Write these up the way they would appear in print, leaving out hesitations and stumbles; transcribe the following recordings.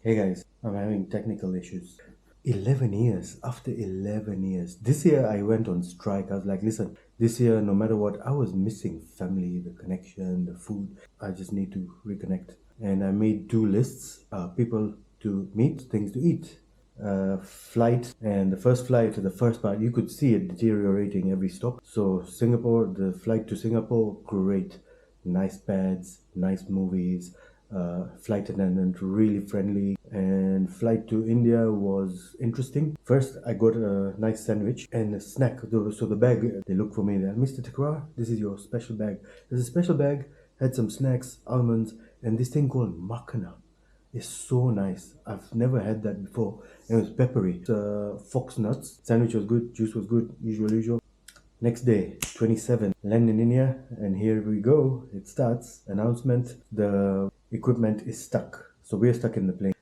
Hey guys, I'm having technical issues. 11 years, after 11 years. This year I went on strike. I was like, listen, this year, no matter what, I was missing family, the connection, the food. I just need to reconnect. And I made two lists people to meet, things to eat. Flight, and the first flight, the first part, you could see it deteriorating every stop. So, Singapore, the flight to Singapore, great. Nice beds, nice movies, flight attendant really friendly, and flight to India was interesting. First, I got a nice sandwich and a snack. So the bag, they look for me there. Mr. Takrar, this is your special bag. There's a special bag, had some snacks, almonds, and this thing called makana. It's so nice. I've never had that before. And it was peppery. Fox nuts. Sandwich was good. Juice was good. Usual. Next day, 27, land in India, and here we go. It starts. Announcement: the equipment is stuck. So we're stuck in the plane.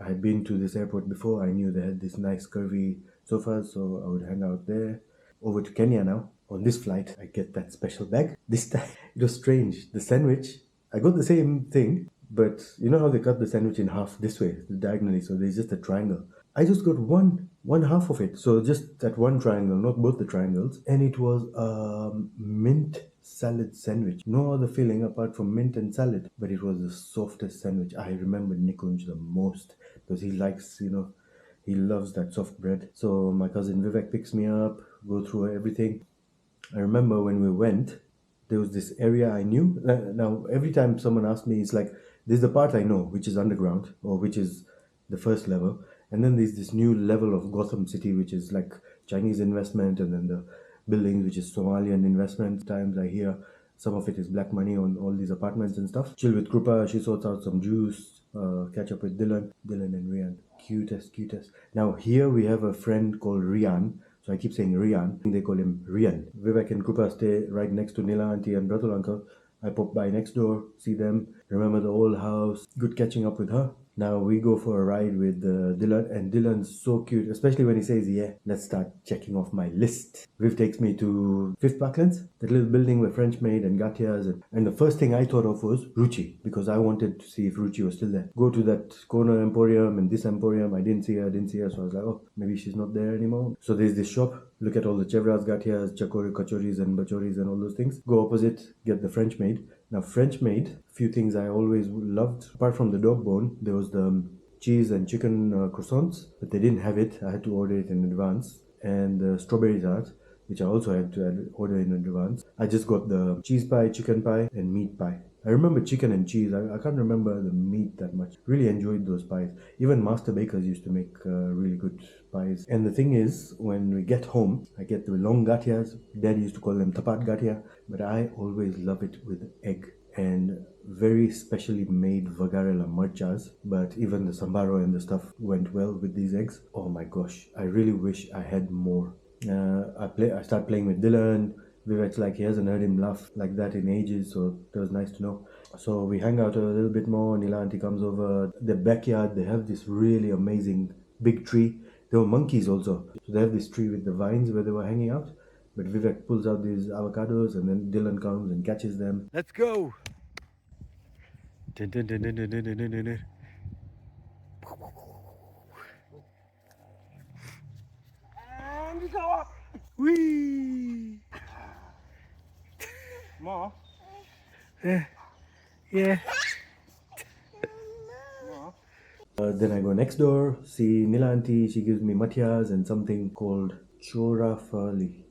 I had been to this airport before. I knew they had this nice curvy sofas, so I would hang out there. Over to Kenya now. On this flight, I get that special bag. This time, it was strange. The sandwich, I got the same thing, but you know how they cut the sandwich in half this way, diagonally, so there's just a triangle. I just got one half of it, so just that one triangle, not both the triangles, and it was a mint salad sandwich. No other filling apart from mint and salad, but it was the softest sandwich. I remember Nikunj the most because he likes, he loves that soft bread. So my cousin Vivek picks me up, go through everything. I remember when we went, there was this area I knew. Now, every time someone asks me, it's like, there's the part I know, which is underground, or which is the first level. And then there's this new level of Gotham City, which is like Chinese investment, and then the buildings, which is Somalian investment. Times I hear some of it is black money on all these apartments and stuff. Chill with Krupa, she sorts out some juice, catch up with Dylan and Rian. Cutest. Now, here we have a friend called Rian, so I keep saying Rian. They call him Rian. Vivek and Krupa stay right next to Nila auntie and Bratul uncle. I pop by next door, see them, remember the old house. Good catching up with her. Now we go for a ride with Dylan, and Dylan's so cute, especially when he says, "Yeah, let's start checking off my list." Viv takes me to Fifth Parklands, that little building where French Maid and Gathia's, and the first thing I thought of was Ruchi, because I wanted to see if Ruchi was still there. Go to that corner emporium and this emporium, I didn't see her, so I was like, oh, maybe she's not there anymore. So there's this shop, look at all the chevras, Gathias, chakori, kachoris and bachoris and all those things. Go opposite, get the French Maid. Now, French Maid, few things I always loved. Apart from the dog bone, there was the cheese and chicken croissants, but they didn't have it. I had to order it in advance. And the strawberry tart, which I also had to order in advance. I just got the cheese pie, chicken pie, and meat pie. I remember chicken and cheese. I can't remember the meat that much. Really enjoyed those pies. Even Master Bakers used to make really good pies. And the thing is, when we get home, I get the long gathias. Dad used to call them tapat gathia, but I always love it with egg and very specially made vagarela marchas. But even the sambaro and the stuff went well with these eggs. Oh my gosh, I really wish I had more. I start playing with Dylan. Vivek's like, he hasn't heard him laugh like that in ages, so that was nice to know. So we hang out a little bit more. Nila auntie comes over. The backyard, they have this really amazing big tree. There were monkeys also. So they have this tree with the vines where they were hanging out. But Vivek pulls out these avocados, and then Dylan comes and catches them. Let's go! Dun, dun, dun, dun, dun, dun, dun, dun, dun. And go up! Whee! More? Yeah. Then I go next door, see Nila auntie, she gives me mathias and something called chorafali.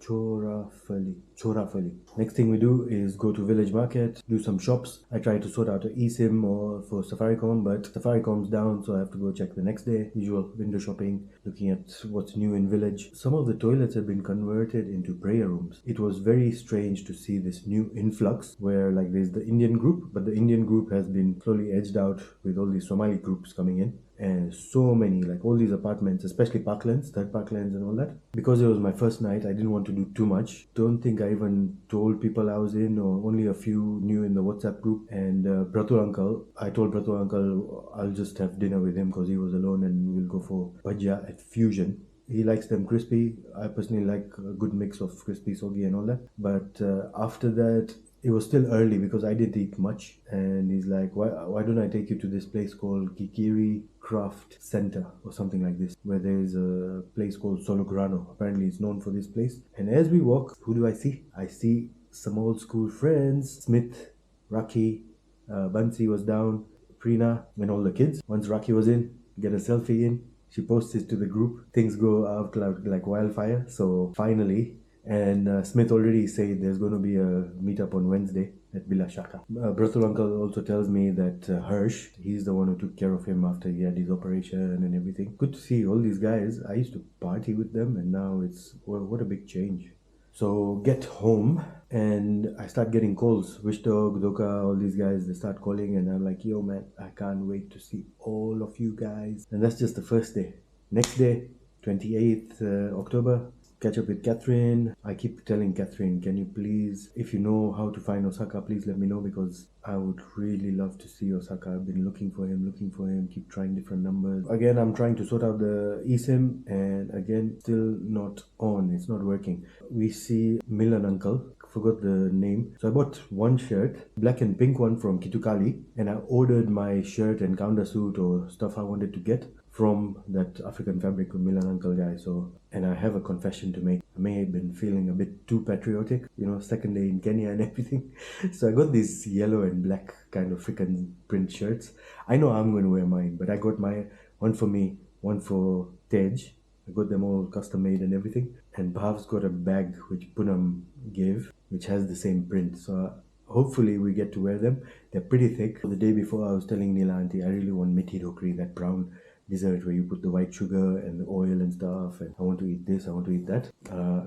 Next thing we do is go to village market, do some shops. I try to sort out a eSIM or for Safaricom, but Safaricom's down, so I have to go check the next day. Usual window shopping, looking at what's new in village. Some of the toilets have been converted into prayer rooms. It was very strange to see this new influx where like there's the Indian group, but the Indian group has been slowly edged out with all these Somali groups coming in. And so many, like all these apartments, especially Parklands, third Parklands and all that. Because it was my first night, I didn't want to do too much. Don't think I even told people I was in, or only a few knew in the WhatsApp group. And Bratu uncle, I told Bratu uncle I'll just have dinner with him because he was alone, and we'll go for bhajia at Fusion. He likes them crispy. I personally like a good mix of crispy, soggy and all that. But after that, it was still early because I didn't eat much, and he's like, why don't I take you to this place called Gigiri Craft Center or something like this, where there's a place called Solograno. Apparently it's known for this place. And as we walk, who do I see? I see some old school friends, Smith, Raki, Bansi was down, Prina, and all the kids. Once Raki was in, get a selfie in, she posts it to the group. Things go out like wildfire. So finally, and Smith already said there's going to be a meetup on Wednesday at Bilashaka. Brothel uncle also tells me that Hirsch, he's the one who took care of him after he had his operation and everything. Good to see all these guys. I used to party with them, and now it's, well, what a big change. So get home and I start getting calls. Wishdog, Doka, all these guys, they start calling, and I'm like, yo man, I can't wait to see all of you guys. And that's just the first day. Next day, 28th October, catch up with Catherine. I keep telling Catherine, can you please, if you know how to find Osaka, please let me know, because I would really love to see Osaka. I've been looking for him, keep trying different numbers. Again, I'm trying to sort out the eSIM, and again, still not on. It's not working. We see Milan uncle, forgot the name. So I bought one shirt, black and pink one from Kitukali, and I ordered my shirt and counter suit or stuff I wanted to get from that African fabric with Milan uncle guy. So, and I have a confession to make. I may have been feeling a bit too patriotic, you know, second day in Kenya and everything. So I got these yellow and black kind of African print shirts. I know I'm going to wear mine, but I got one for me, one for Tej. I got them all custom made and everything. And Bhav's got a bag which Punam gave, which has the same print. So hopefully we get to wear them. They're pretty thick. The day before I was telling Nila auntie, I really want Mithi Dokri, that brown dessert where you put the white sugar and the oil and stuff, and I want to eat this, I want to eat that.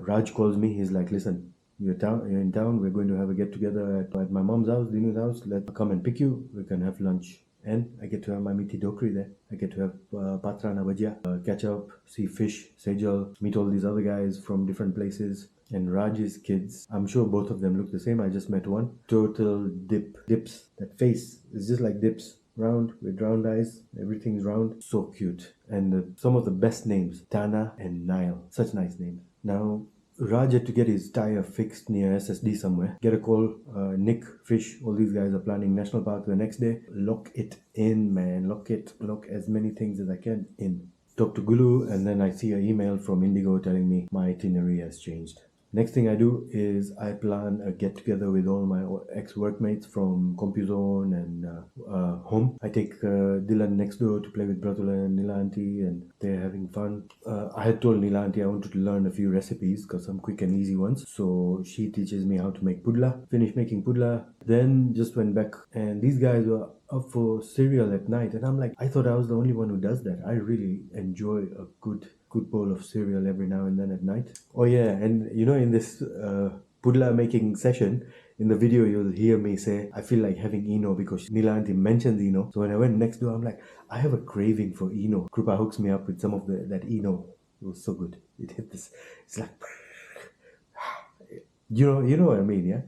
Raj calls me, he's like, listen, you're in town, we're going to have a get together at my mom's house, Dinu's house, let's come and pick you, we can have lunch. And I get to have my Mithi Dokri there. I get to have patra na bhajia, catch up, see fish, sejal, meet all these other guys from different places. And Raj's kids, I'm sure both of them look the same, I just met one. Total dips, that face is just like dips. Round with round eyes, everything's round, so cute. And some of the best names, Tana and Nile, such nice names. Now Raj had to get his tire fixed near SSD somewhere. Get a call, Nick, Fish, all these guys are planning National Park the next day. Lock it in, man, lock as many things as I can in. Talk to Gulu, and then I see an email from Indigo telling me my itinerary has changed. Next thing I do is I plan a get-together with all my ex-workmates from CompuZone and home. I take Dylan next door to play with Bratula and Nila auntie, and they're having fun. I had told Nila auntie I wanted to learn a few recipes, because some quick and easy ones. So she teaches me how to make Pudla. Finished making Pudla, then just went back, and these guys were up for cereal at night, and I'm like, I thought I was the only one who does that. I really enjoy a good bowl of cereal every now and then at night. Oh yeah, and you know, in this Pudla making session, in the video you'll hear me say, I feel like having Eno, because Nila auntie mentions Eno. So when I went next door, I'm like, I have a craving for Eno. Krupa hooks me up with some of that Eno. It was so good. It hit this, it's like, you know what I mean, yeah?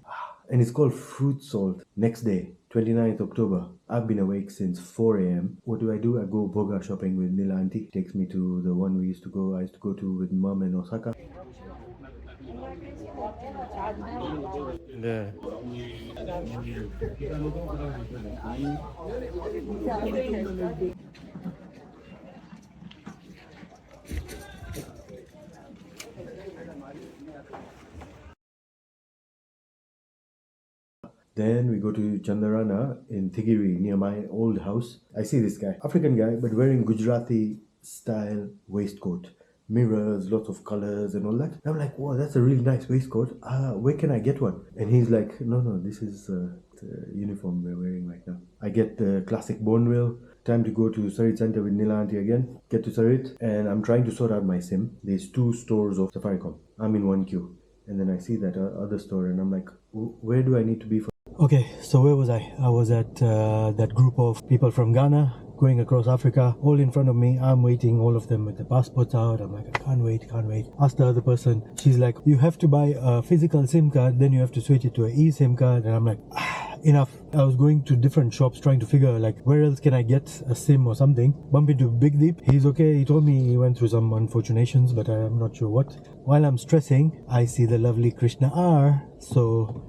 And it's called fruit salt. Next day, 29th October. I've been awake since 4 a.m. What do? I go Bhoga shopping with Nila auntie. Takes me to the one I used to go to with mom in Osaka. Yeah. Then we go to Chandarana in Gigiri near my old house. I see this guy, African guy, but wearing Gujarati style waistcoat. Mirrors, lots of colors and all that. I'm like, wow, that's a really nice waistcoat. Where can I get one? And he's like, no, this is the uniform we're wearing right now. I get the classic Boneville. Time to go to Sarit Center with Nila auntie again. Get to Sarit, and I'm trying to sort out my SIM. There's 2 stores of Safaricom. I'm in one queue. And then I see that other store, and I'm like, where do I need to be for? Okay, so where was I? I was at that group of people from Ghana going across Africa, all in front of me. I'm waiting, all of them with the passports out. I'm like, I can't wait. Ask the other person. She's like, you have to buy a physical SIM card, then you have to switch it to an eSIM card. And I'm like, enough. I was going to different shops trying to figure like where else can I get a SIM or something. Bump into Big Deep. He's okay. He told me he went through some unfortunations, but I'm not sure what. While I'm stressing, I see the lovely Krishna R. So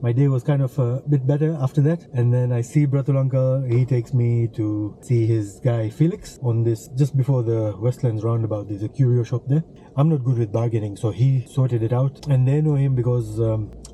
My day was kind of a bit better after that. And then I see Brathul uncle. He takes me to see his guy Felix on this, just before the Westlands roundabout. There's a Curio shop there. I'm not good with bargaining, so he sorted it out. And they know him because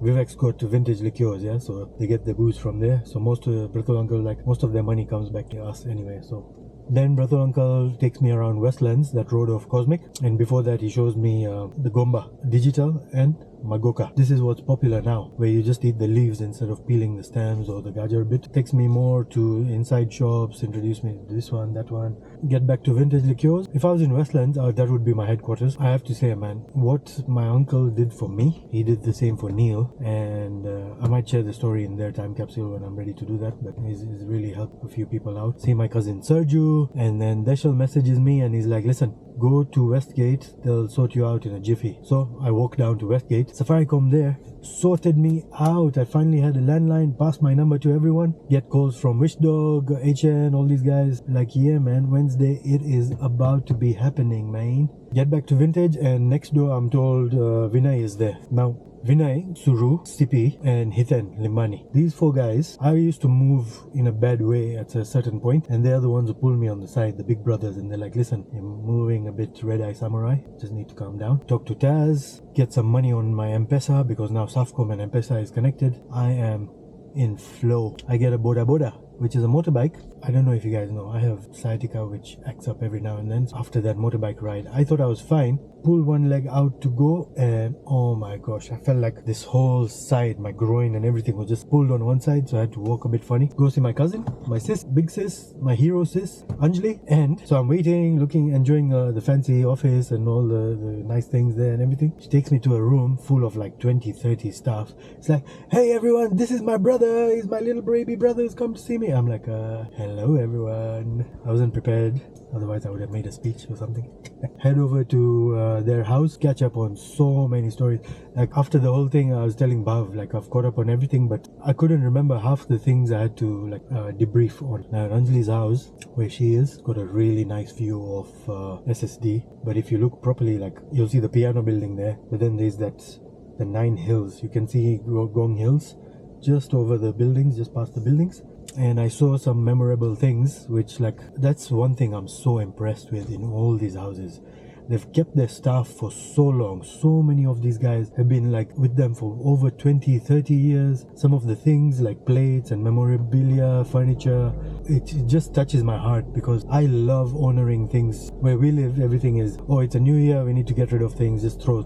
Vivek's got vintage liqueurs, yeah, so they get the booze from there. So most of Brathul uncle, like most of their money comes back to us anyway. So then Brathul uncle takes me around Westlands, that road of Cosmic, and before that he shows me the Gomba Digital and Magoka. This is what's popular now, where you just eat the leaves instead of peeling the stems or the gajar bit. Takes me more to inside shops, introduce me to this one, that one. Get back to vintage liqueurs. If I was in Westlands, that would be my headquarters. I have to say, man, what my uncle did for me, he did the same for Neil, and I might share the story in their time capsule when I'm ready to do that, but he's really helped a few people out. See my cousin Sergio, and then Deshel messages me and he's like, listen, go to Westgate, they'll sort you out in a jiffy. So I walk down to Westgate. Safaricom there sorted me out. I finally had a landline, passed my number to everyone, get calls from Wishdog, HN, all these guys. Like, yeah man, Wednesday, it is about to be happening, man. Get back to Vintage, and next door I'm told Vinay is there. Now Vinay, Suru, Sipi and Hiten Limbani. These four guys, I used to move in a bad way at a certain point, and they're the ones who pull me on the side, the big brothers, and they're like, listen, you're moving a bit red-eye samurai, just need to calm down. Talk to Taz, get some money on my M-Pesa, because now Safcom and M-Pesa is connected. I am in flow. I get a Boda Boda, which is a motorbike. I don't know if you guys know, I have sciatica which acts up every now and then. After that motorbike ride, I thought I was fine. Pulled one leg out to go, and oh my gosh, I felt like this whole side, my groin and everything was just pulled on one side, so I had to walk a bit funny. Go see my cousin, my sis, big sis, my hero sis, Anjli. And so I'm waiting, looking, enjoying the fancy office and all the nice things there and everything. She takes me to a room full of like 20-30 staff. It's like, hey everyone, this is my brother, he's my little baby brother who's come to see me. I'm like, hello everyone. I wasn't prepared, otherwise I would have made a speech or something. Head over to their house, catch up on so many stories. Like after the whole thing, I was telling Bhav, like I've caught up on everything, but I couldn't remember half the things I had to like debrief on. Now Anjli's house, where she is, got a really nice view of SSD, but if you look properly, like you'll see the piano building there, but then there's the 9 hills. You can see Gong Hills just over the buildings, just past the buildings. And I saw some memorable things, which like, that's one thing I'm so impressed with in all these houses. They've kept their staff for so long. So many of these guys have been like with them for over 20-30 years. Some of the things like plates and memorabilia, furniture, it just touches my heart, because I love honoring things. Where we live, everything is, oh, it's a new year, we need to get rid of things, just throw.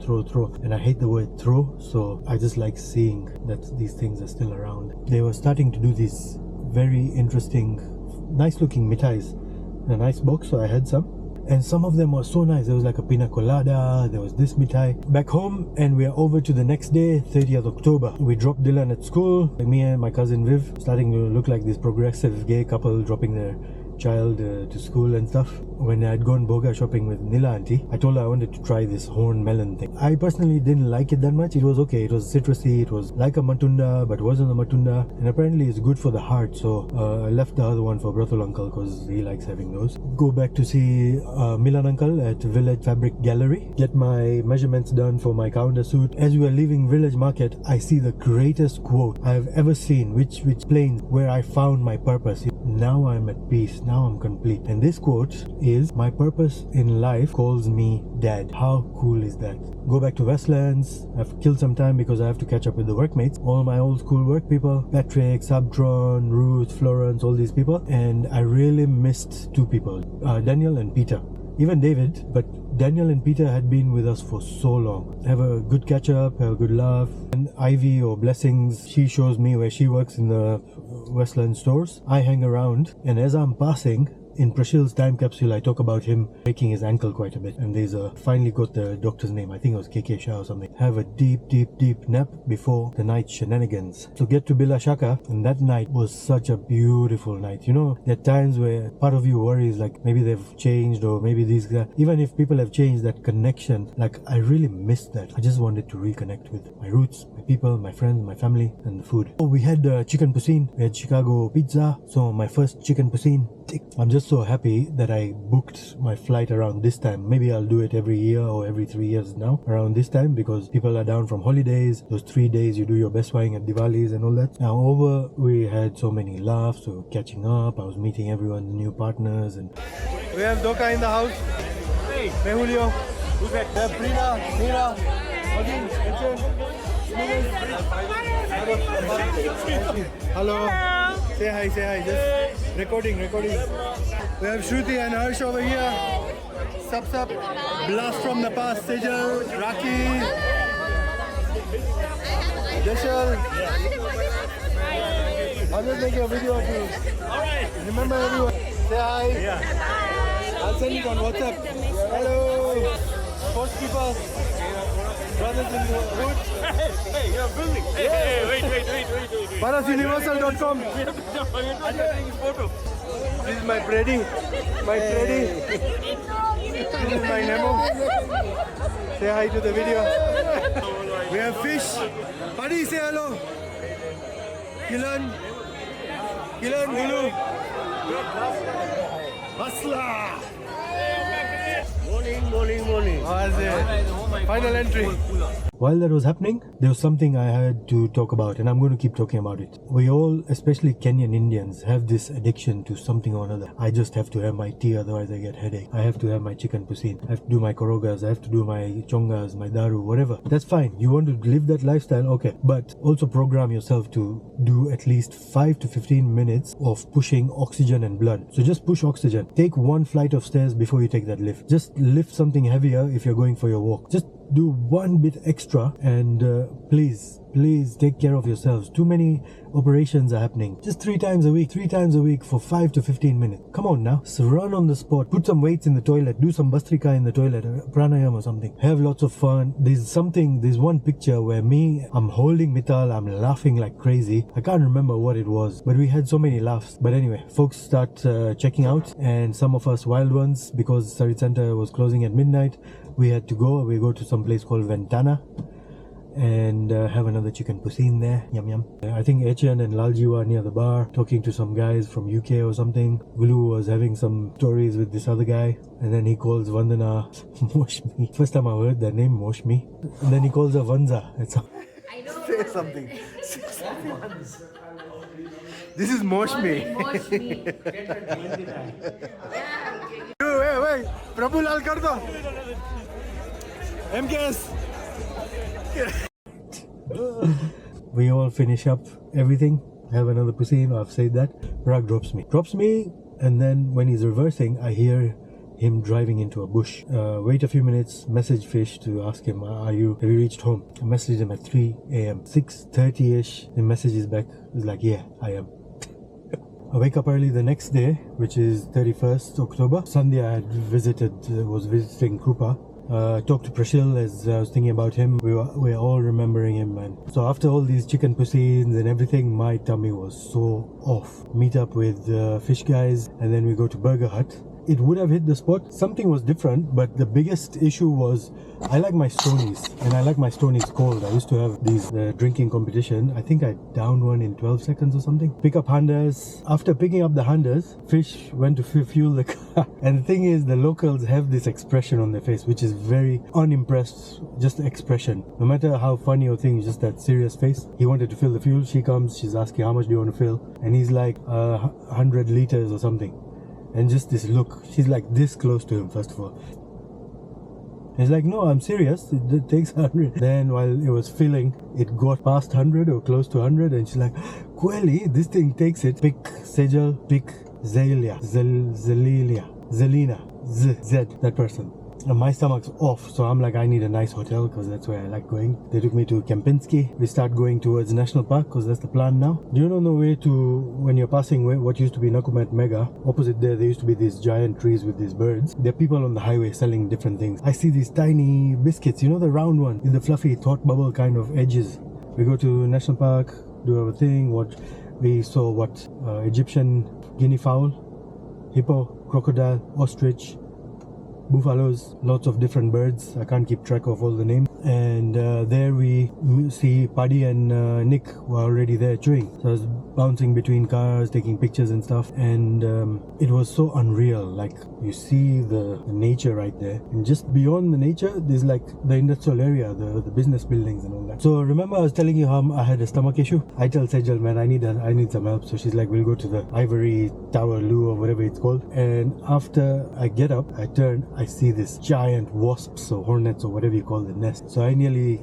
And I hate the word throw, so I just like seeing that these things are still around. They were starting to do these very interesting, nice looking mithais in a nice box, so I had some. And some of them were so nice. There was like a pina colada, there was this mithai. Back home, and we are over to the next day, 30th October. We dropped Dylan at school. Me and my cousin Viv, starting to look like this progressive gay couple dropping their child to school and stuff. When I had gone Bhoga shopping with Nila auntie, I told her I wanted to try this horn melon thing. I personally didn't like it that much. It was okay, it was citrusy, it was like a matunda, but wasn't a matunda, and apparently it's good for the heart, so I left the other one for Brathul uncle because he likes having those. Go back to see Milan uncle at Village Fabric Gallery, get my measurements done for my counter suit. As we were leaving Village Market, I see the greatest quote I have ever seen, which explains where I found my purpose. Now I'm at peace, now I'm complete. And this quote is, my purpose in life calls me dad. How cool is that? Go back to Westlands. I've killed some time because I have to catch up with the workmates, all my old school work people, Patrick, Subtron, Ruth, Florence, all these people. And I really missed 2 people, Daniel and Peter. Even David, but Daniel and Peter had been with us for so long. Have a good catch up, have a good laugh. And Ivy, or Blessings, she shows me where she works in the Westland stores. I hang around, and as I'm passing, in Prashil's time capsule, I talk about him breaking his ankle quite a bit, and there's finally got the doctor's name, I think it was KK Shah or something. Have a deep nap before the night shenanigans. So get to Bilashaka, and that night was such a beautiful night. You know, there are times where part of you worries like maybe they've changed, or maybe these guys, even if people have changed, that connection, like I really missed that. I just wanted to reconnect with my roots, my people, my friends, my family, and the food. Oh, we had chicken poutine, we had Chicago pizza, so my first chicken poutine. I'm just just so happy that I booked my flight around this time. Maybe I'll do it every year or every 3 years now around this time, because people are down from holidays. Those 3 days you do your best buying at Diwali's and all that. Now over, we had so many laughs, so catching up. I was meeting everyone, new partners, and we have Doka in the house. Hey, Julio. Who's that? Prina, Mira, Hello. Say hi, just recording. We have Shruti and Harsh over here. Sup, blast from the past, Sejal, Raki, Deshal. I'll just make a video of you. Alright. Remember everyone. Say hi. Yeah. I'll send it on WhatsApp. Hello. Post keeper. Brothers in the hood. Hey, you're filming. Hey, wait. ParasUniversal.com. I'm taking his photo. This is my Freddy. This is my Nemo. Say hi to the video. We have fish. Buddy, say hello. Kilan, Gulu. Hustler. Morning. Final entry. While that was happening, there was something I had to talk about, and I'm going to keep talking about it. We all, especially Kenyan Indians, have this addiction to something or another. I just have to have my tea, otherwise I get headache. I have to have my chicken POUSSIN. I have to do my korogas. I have to do my chongas, my daru, whatever. That's fine. You want to live that lifestyle? Okay. But also program yourself to do at least 5 to 15 minutes of pushing oxygen and blood. So just push oxygen. Take 1 flight of stairs before you take that lift. Just lift something heavier if you're going for your walk. Just do 1 bit extra, and please take care of yourselves. Too many operations are happening. Just 3 times a week for 5 to 15 minutes. Come on now. So run on the spot. Put some weights in the toilet. Do some bastrika in the toilet. Pranayam or something. Have lots of fun. There's one picture where I'm holding Mithal. I'm laughing like crazy. I can't remember what it was, but we had so many laughs. But anyway, folks start checking out, and some of us wild ones, because Sarit Center was closing at midnight, we had to go. We go to some place called Ventana and have another chicken POUSSIN there. Yum. I think Etienne and Lalji were near the bar talking to some guys from UK or something. Gulu was having some stories with this other guy, and then he calls Vandana Moshmi. First time I heard that name, Moshmi. And then he calls her Vanza. Say something. This is Moshmi. Wait. Prabhu Lal kar do. MKS. We all finish up everything, have another POUSSIN. I've said that. Rag drops me, and then when he's reversing, I hear him driving into a bush. Wait a few minutes, message Fish to ask him, have you reached home? I messaged him at 3 a.m. 6:30ish, the message is back. He's like, yeah, I am. I wake up early the next day, which is 31st October. Sunday I was visiting Krupa. Talked to Prashil as I was thinking about him. We were all remembering him, man. So after all these chicken POUSSINs and everything, my tummy was so off. Meet up with Fish guys, and then we go to Burger Hut. It would have hit the spot. Something was different, but the biggest issue was I like my Stonies, and I like my Stonies cold. I used to have these drinking competition. I think I downed one in 12 seconds or something. Pick up handers. After picking up the handers, Fish went to fuel the car. And the thing is, the locals have this expression on their face, which is very unimpressed, just expression. No matter how funny or thing, just that serious face. He wanted to fill the fuel. She comes, she's asking, how much do you want to fill? And he's like, 100 liters or something. And just this look, she's like this close to him, first of all. He's like, no, I'm serious, it takes 100. Then while it was filling, it got past 100 or close to 100, and she's like, Kweli, this thing takes it. Pick Sejal, pick Zelina, Z, that person. And my stomach's off, so I'm like, I need a nice hotel because that's where I like going. They took me to Kempinski. We start going towards National Park because that's the plan now. Do you know the way to, when you're passing what used to be Nakumat Mega, opposite there used to be these giant trees with these birds. There are people on the highway selling different things. I see these tiny biscuits, you know, the round one with the fluffy thought bubble kind of edges. We go to National Park, do our thing. We saw Egyptian guinea fowl, hippo, crocodile, ostrich, buffaloes, lots of different birds. I can't keep track of all the names. And there we see Paddy and Nick were already there chewing. So I was bouncing between cars, taking pictures and stuff. And it was so unreal. Like, you see the nature right there. And just beyond the nature, there's like the industrial area, the business buildings and all that. So remember I was telling you how I had a stomach issue? I tell Sejal, man, I need some help. So she's like, we'll go to the ivory tower loo or whatever it's called. And after I get up, I turn, I see this giant wasps or hornets or whatever you call the nest. So I nearly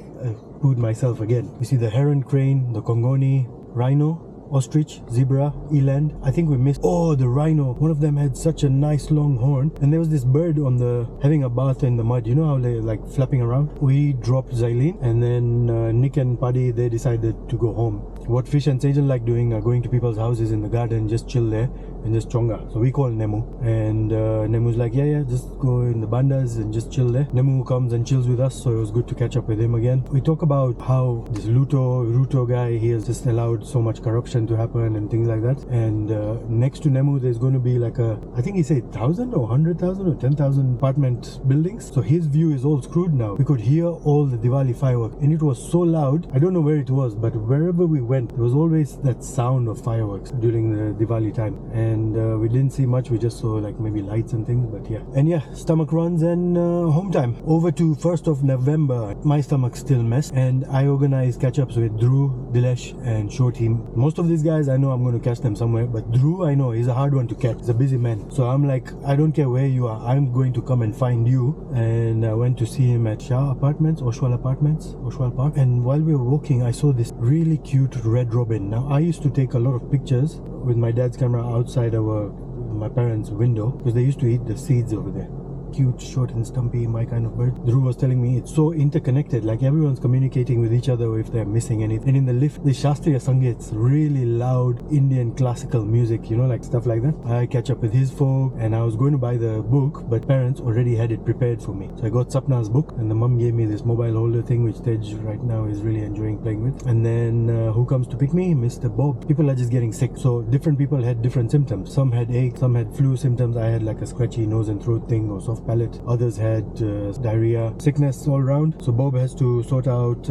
pooed myself again. You see the heron crane, the Congoni, rhino, ostrich, zebra, eland. I think we missed. Oh, the rhino. One of them had such a nice long horn. And there was this bird on having a bath in the mud. You know how they like flapping around? We dropped Xylene, and then Nick and Paddy, they decided to go home. What Fish and Sejal like doing are going to people's houses in the garden, just chill there and just chonga. So we call Nemu, and Nemu's like, yeah, just go in the bandas and just chill there. Nemu comes and chills with us, so it was good to catch up with him again. We talk about how this Ruto guy, he has just allowed so much corruption to happen and things like that. And next to Nemu, there's going to be like I think he said 1,000 or 100,000 or 10,000 apartment buildings. So his view is all screwed now. We could hear all the Diwali fireworks, and it was so loud. I don't know where it was, but wherever we went, there was always that sound of fireworks during the Diwali time. And we didn't see much, we just saw like maybe lights and things, but yeah. And yeah, stomach runs and home time. Over to 1st of November, my stomach's still messed, and I organized catch-ups with Drew, Dilesh and Shorty. Most of these guys, I know I'm going to catch them somewhere, but Drew, I know, he's a hard one to catch. He's a busy man. So I'm like, I don't care where you are, I'm going to come and find you. And I went to see him at Oshwal Park. And while we were walking, I saw this really cute red robin. Now, I used to take a lot of pictures with my dad's camera outside my parents' window, because they used to eat the seeds over there. Cute, short and stumpy, my kind of bird. Drew was telling me it's so interconnected, like everyone's communicating with each other if they're missing anything. And in the lift, the Shastriya Sangeets, really loud Indian classical music, you know, like stuff like that. I catch up with his folk, and I was going to buy the book, but parents already had it prepared for me. So I got Sapna's book, and the mum gave me this mobile holder thing, which Tej right now is really enjoying playing with. And then who comes to pick me? Mr. Bob. People are just getting sick. So different people had different symptoms. Some had ache, some had flu symptoms. I had like a scratchy nose and throat thing or soft palate. Others had diarrhea, sickness all around. So Bob has to sort out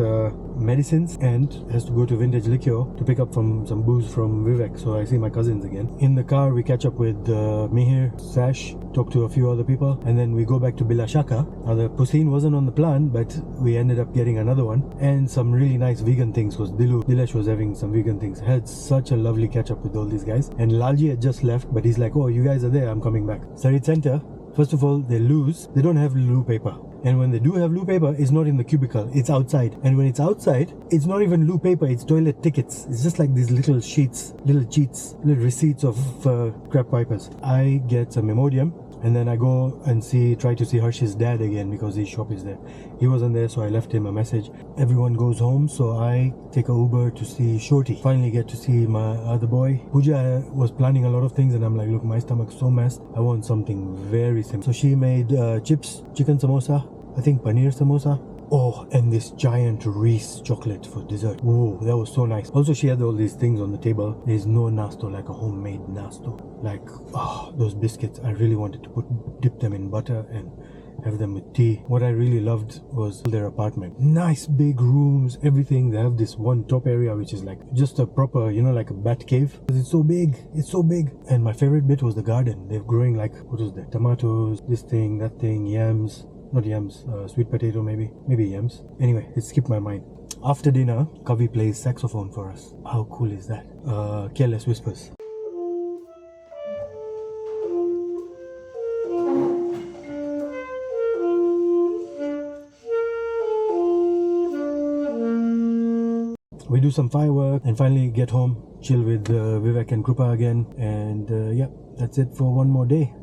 medicines and has to go to Vintage Liquor to pick up some booze from Vivek. So I see my cousins again. In the car, we catch up with Mihir, Sash, talk to a few other people, and then we go back to Bilashaka. Now the POUSSIN wasn't on the plan, but we ended up getting another one, and some really nice vegan things, because Dilesh was having some vegan things. Had such a lovely catch up with all these guys. And Lalji had just left, but he's like, oh, you guys are there, I'm coming back. Sarit Center, first of all, they don't have loo paper. And when they do have loo paper, it's not in the cubicle, it's outside. And when it's outside, it's not even loo paper, it's toilet tickets. It's just like these little sheets, little cheats, little receipts of crap wipers. I get some Imodium, and then I go and try to see Harsh's dad again, because his shop is there. He wasn't there, so I left him a message. Everyone goes home, so I take a Uber to see Shorty. Finally get to see my other boy. Pooja was planning a lot of things, and I'm like, look, my stomach's so messed, I want something very simple. So she made chips, chicken samosa, I think paneer samosa. Oh, and this giant Reese chocolate for dessert. Whoa, that was so nice. Also, she had all these things on the table. There's no nasto like a homemade nasto. Like, those biscuits, I really wanted to dip them in butter and have them with tea. What I really loved was their apartment. Nice big rooms, everything. They have this one top area which is like just a proper, you know, like a bat cave. It's so big, it's so big. And my favorite bit was the garden. They're growing like, what was that? Tomatoes, this thing, that thing, yams. Not yams, sweet potato maybe yams. Anyway, it skipped my mind. After dinner, Kavi plays saxophone for us. How cool is that? Careless Whispers. We do some firework and finally get home, chill with Vivek and Krupa again, and yeah, that's it for one more day.